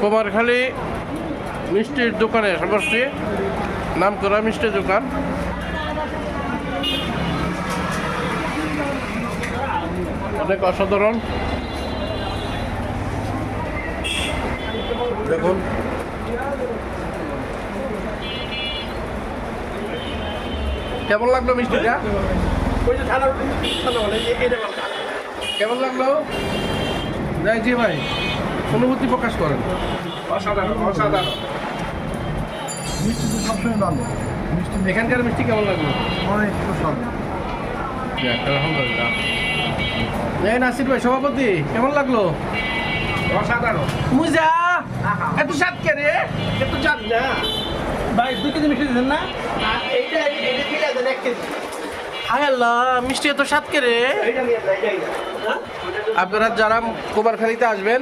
কুমারখালী মিষ্টির দোকানে এসে বসছি, নাম করা মিষ্টির দোকান। অনেক অসাধারণ, দেখুন কেমন লাগলো মিষ্টিটা? কেমন লাগলো? যাই জি ভাই, অনুভূতি প্রকাশ করেন। অসাধারণ অসাধারণ মিষ্টি তো সবসময় ভালো। মিষ্টি এখানকার মিষ্টি কেমন লাগলো? অনেক সুস্বাদু। আলহামদুলিল্লাহ। এই নাসির ভাই সভাপতি, কেমন লাগলো? অসাধারণ মুজা এত স্বাদ কে রে? এত চাঁদ না ভাই, 2 কেজি মিষ্টি দিচ্ছেন না? এইটা এইটা ঠিক আছে, 1 কেজি। হায় আল্লাহ, মিষ্টি এত স্বাদ কে রে? এইটা নিয়ে যাই যাই না। আপনারা যারা কুমারখালীতে আসবেন,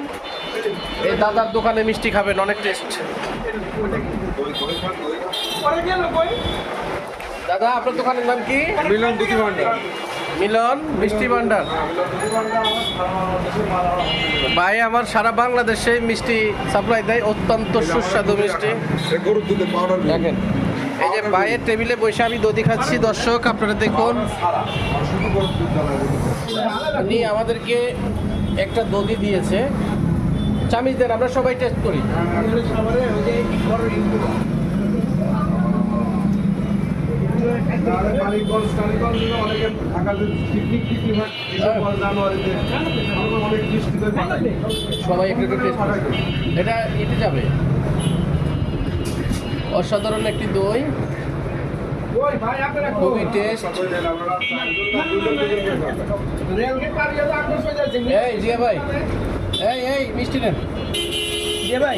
এই দাদার দোকানে মিষ্টি খাবেন, অনেক টেস্ট। পরে গেল কই? দাদা আপনার দোকানের নাম কি? মিলন দুটি ভান্ডার। মিলন মিষ্টি ভান্ডার। ভাই আমার সারা বাংলাদেশে মিষ্টি সাপ্লাই দেয়, অত্যন্ত সুস্বাদু মিষ্টি। গরুর দুধের পাউডার দেখেন, এই যে ভাইয়ের টেবিলে বসে আমি দধি খাচ্ছি, দর্শক আপনারা দেখুন। শুধু গরুর দুধ জ্বালায়। উনি আমাদেরকে একটা দধি দিয়েছে, চামিচ দেন, আমরা সবাই টেস্ট করি। মালিকগঞ্জ টালিগঞ্জ অনেকে ঢাকাতে পিকনিক টিকনিক হয়, এইসব হয় জানুয়ারিতে অনেক বৃষ্টি করে পাঠায়। সবাই একটু একটু টেস্ট করে। এটা এতে যাবে। অসাধারণ একটি দই, ওই ভাই আপনারা খুবই টেস্ট। রেলগেট পার গেলে আপনি সরে যাচ্ছেন। এই জিয়া ভাই, এই মিষ্টি নেন। জিয়া ভাই,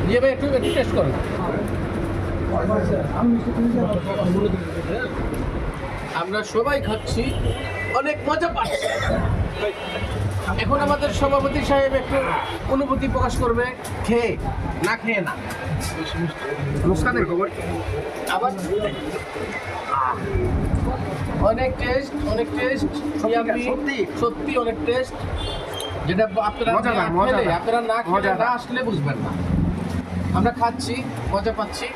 জিয়া ভাই একটু একটু টেস্ট করুন। আমরা সবাই খাচ্ছি, অনেক মজা পাচ্ছি। এখন আমাদের সভাপতি সাহেব একটু অনুভূতি প্রকাশ করবে, খেয়ে না খেয়ে না। মুস্কানের খবর আবার অনেক টেস্ট, অনেক টেস্ট। সত্যি সত্যি অনেক টেস্ট, যেটা আপনারা খেলে, আপনারা না খেলে না আসলে বুঝবেন না। আমরা খাচ্ছি, মজা পাচ্ছি,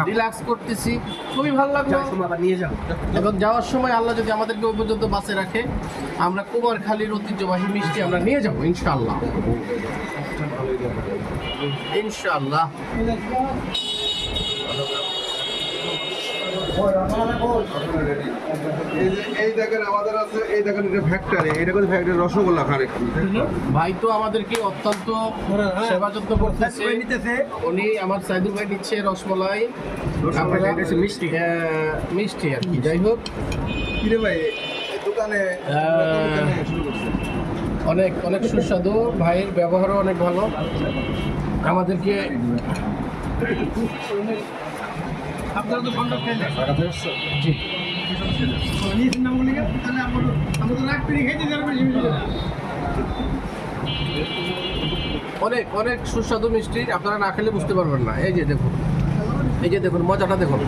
রিল্যাক্স করতেছি, খুবই ভালো লাগলো। নিয়ে যাও। এবং যাওয়ার সময় আল্লাহ যদি আমাদেরকে ওই পর্যন্ত বাসে রাখে, আমরা কুমারখালীর ঐতিহ্যবাহী মিষ্টি আমরা নিয়ে যাবো ইনশাআল্লাহ, ইনশাআল্লাহ। এই দেখেন আমাদের আছে, এই দেখেন এটা ফ্যাক্টরি, এটা কিন্তু ফ্যাক্টরি রসগোল্লা খান একটু। ভাই তো আমাদেরকে অত্যন্ত সেবা যত্ন করতেছে। উনি আমার সাইদুল ভাই নিচ্ছে রসমলাই, মিষ্টি, মিষ্টি আর কি। যাই হোক, কিরে ভাই দোকানে অনেক অনেক সুস্বাদু, ভাইয়ের ব্যবহারও অনেক ভালো। আমাদেরকে আপনারা তো ফোনটা খেয়ে জি অনেক অনেক সুস্বাদু মিষ্টি, আপনারা না খেলে বুঝতে পারবেন না। এই যে দেখুন, এই যে দেখুন, মজাটা দেখুন।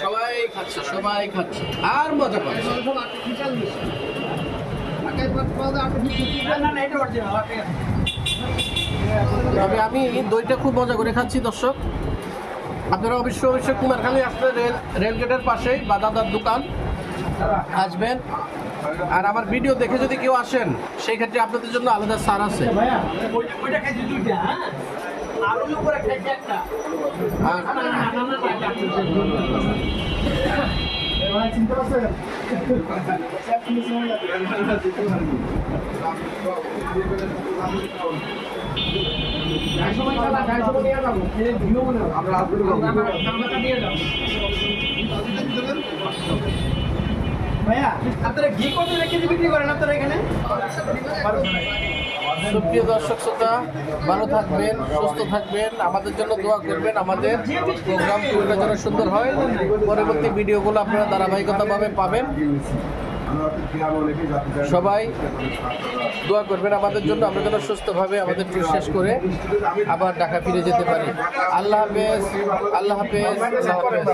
সবাই খাচ্ছে, সবাই খাচ্ছে আর মজা পাচ্ছে। তবে আমি দইটা খুব মজা করে খাচ্ছি দর্শক। আপনারা অবশ্যই অবশ্যই কুমারখালী আসলে রেলগেটের পাশেই বা দাদার দোকান আসবেন। আর আমার ভিডিও দেখে যদি কেউ আসেন, সেই ক্ষেত্রে আপনাদের জন্য আলাদা ছাড় আছে। ভাইয়া আপনারা ঘি কত রেখে বিক্রি করেন আপনারা এখানে? সুপ্রিয় দর্শক শ্রোতা, ভালো থাকবেন, সুস্থ থাকবেন, আমাদের জন্য দোয়া করবেন। আমাদের প্রোগ্রাম পুরোটা যেন সুন্দর হয়, পরবর্তী ভিডিওগুলো আপনারা ধারাবাহিকতাভাবে পাবেন। সবাই দোয়া করবেন আমাদের জন্য, আমরা যেন সুস্থভাবে আমাদের ট্যুর শেষ করে আবার ঢাকা ফিরে যেতে পারি। আল্লাহ হাফেজ, আল্লাহ হাফেজ, আল্লাহ হাফেজ।